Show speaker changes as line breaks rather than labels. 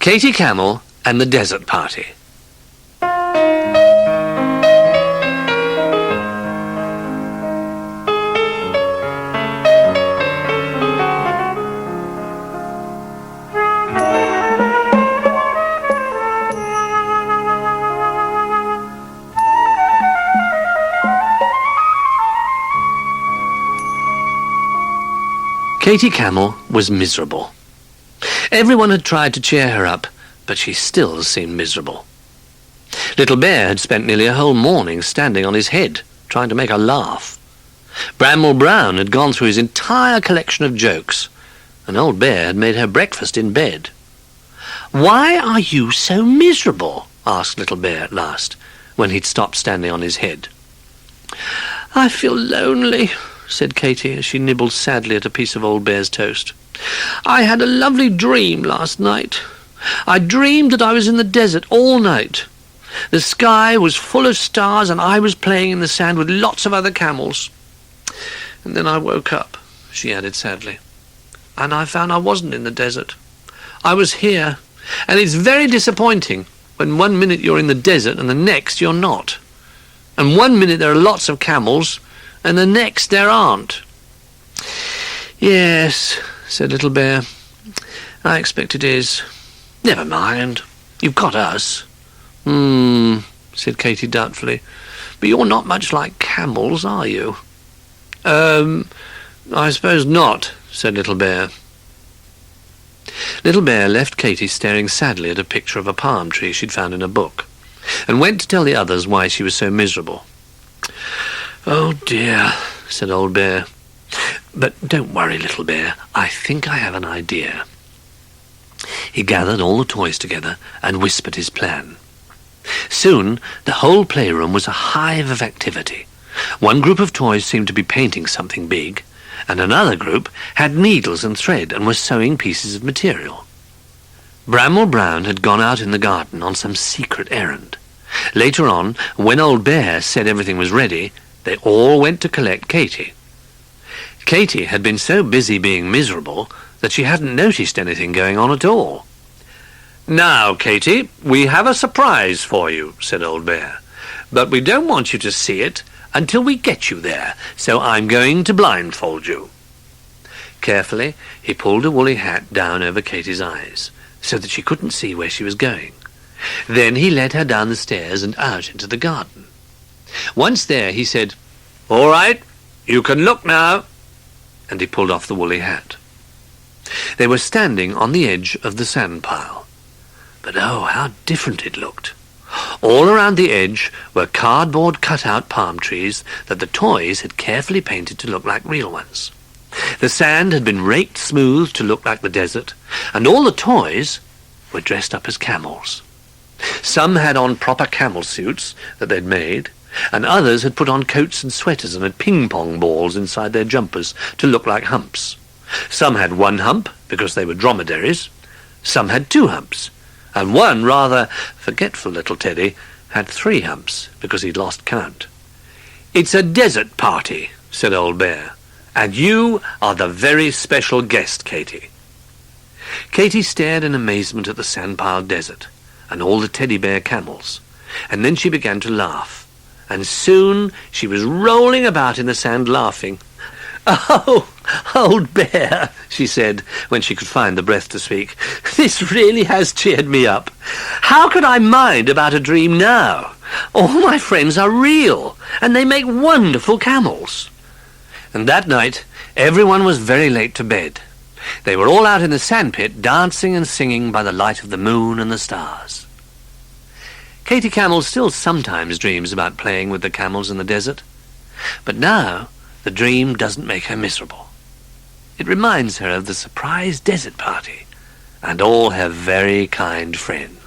Katie Camel and the Desert Party. Katie Camel was miserable. Everyone had tried to cheer her up, but she still seemed miserable. Little Bear had spent nearly a whole morning standing on his head, trying to make her laugh. Bramble Brown had gone through his entire collection of jokes, and Old Bear had made her breakfast in bed. "Why are you so miserable?" asked Little Bear at last, when he'd stopped standing on his head. "I feel lonely," said Katie as she nibbled sadly at a piece of Old Bear's toast. "I had a lovely dream last night. I dreamed that I was in the desert all night. The sky was full of stars and I was playing in the sand with lots of other camels. And then I woke up," she added sadly, "and I found I wasn't in the desert. I was here, and it's very disappointing when one minute you're in the desert and the next you're not. And one minute there are lots of camels, and the next there aren't." "Yes," said Little Bear, "I expect it is. Never mind, you've got us." Said Katie doubtfully, "but you're not much like camels, are you?" I suppose not," said Little Bear. Little Bear left Katie staring sadly at a picture of a palm tree she'd found in a book, and went to tell the others why she was so miserable. "Oh dear," said Old Bear. "But don't worry, Little Bear, I think I have an idea." He gathered all the toys together and whispered his plan. Soon the whole playroom was a hive of activity. One group of toys seemed to be painting something big, and another group had needles and thread and was sewing pieces of material. Bramble Brown had gone out in the garden on some secret errand. Later on, when Old Bear said everything was ready, they all went to collect Katie. Katie had been so busy being miserable that she hadn't noticed anything going on at all. "Now, Katie, we have a surprise for you," said Old Bear. "But we don't want you to see it until we get you there, so I'm going to blindfold you." Carefully, he pulled a woolly hat down over Katie's eyes, so that she couldn't see where she was going. Then he led her down the stairs and out into the garden. Once there, he said, "All right, you can look now," and he pulled off the woolly hat. They were standing on the edge of the sand pile. But oh, how different it looked. All around the edge were cardboard cut-out palm trees that the toys had carefully painted to look like real ones. The sand had been raked smooth to look like the desert, and all the toys were dressed up as camels. Some had on proper camel suits that they'd made, and others had put on coats and sweaters and had ping-pong balls inside their jumpers to look like humps. Some had one hump because they were dromedaries. Some had two humps, and one rather forgetful little teddy had 3 humps because he'd lost count. "It's a desert party," said Old Bear, "and you are the very special guest, Katie." Katie stared in amazement at the sand-piled desert and all the teddy bear camels, and then she began to laugh, and soon she was rolling about in the sand laughing. "Oh, Old Bear," she said, when she could find the breath to speak, "this really has cheered me up. How could I mind about a dream now? All my friends are real, and they make wonderful camels." And that night, everyone was very late to bed. They were all out in the sandpit, dancing and singing by the light of the moon and the stars. Katie Camel still sometimes dreams about playing with the camels in the desert, but now the dream doesn't make her miserable. It reminds her of the surprise desert party and all her very kind friends.